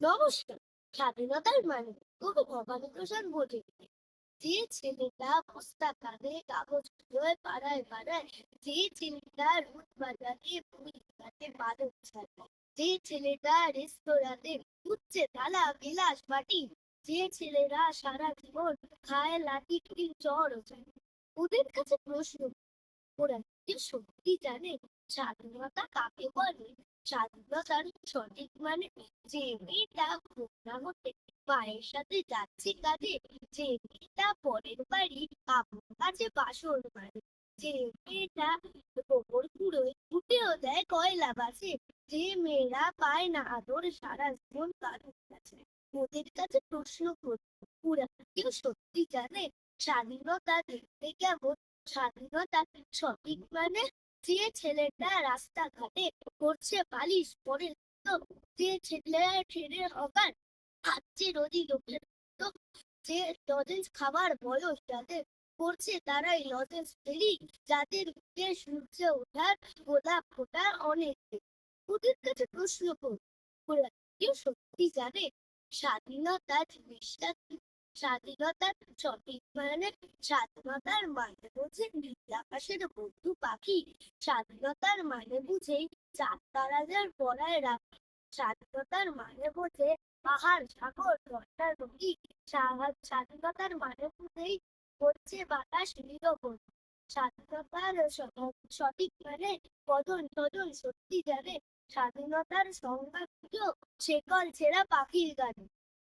নমস্কার। স্বাধীনতার মানে কবি ভবানী প্রসাদ বোঝে যে ছেলেটা বস্তা কাঁধে কাগজ কুড়োয় পাড়ায় পাড়ায়, যে ছেলেটা রুট বাজারে বই হাতে বাদক ছাড়ায়, যে ছেলেটা রেস্তোরাঁতে উঠছে থালা গিলাস বাটি, যে ছেলেরা সারা জীবন খায় লাঠি চড় ওদের কাছে প্রশ্ন, ওরা কি সত্যি জানে স্বাধীনতা কাকে বলে? স্বাধীনতার সঠিক মানে যে মেয়েটা ভোগ না হতে মায়ের সাথে যাচ্ছে কাজে, যে মেয়েটা পরের বাড়ি আপন কাছে বাসর মানে, যে মেয়েটা গোবর কুড়োয় ফুটেও দেয় কয়লা বাসে, যে মেয়েরা পায় না আদর সারা জীবন কারোর কাছে। ওদের কাছে প্রশ্ন করবো, ওরা কেউ সত্যি জানে স্বাধীনতা দেখতে কেমন? স্বাধীনতা সঠিক মানে যে ছেলেটা রাস্তাঘাটে করছে পালিশ পরে, তো যে ছেলে ট্রেনের হকার খাচ্ছে রোজই লোকের, তো যে লজেন্স খাবার বয়স যাদের করছে তারাই লজেন্স ফেরি, যাদের মুখে সূর্য ওঠার গোলাপ ফোটার অনেক দেরি। ওদের কাছে প্রশ্ন করো, ওরা কেউ সত্যি জানে স্বাধীনতা জিনিসটা কি? স্বাধীনতার সঠিক মানে স্বাধীনতার মানে বুঝে নীল আকাশের বন্ধু পাখি, স্বাধীনতার মানে বুঝে চাঁদ তারাদের পড়ায় রাখি, স্বাধীনতার মানে বোঝে পাহাড় সাগর দশটা নদী, স্বাধীনতার মানে বুঝেই হচ্ছে বাতাস নিরবন। স্বাধীনতার সঠিক মানে কদর কদর সত্যি জানে স্বাধীনতার সংজ্ঞা শেকল ছেঁড়া পাখির গানে।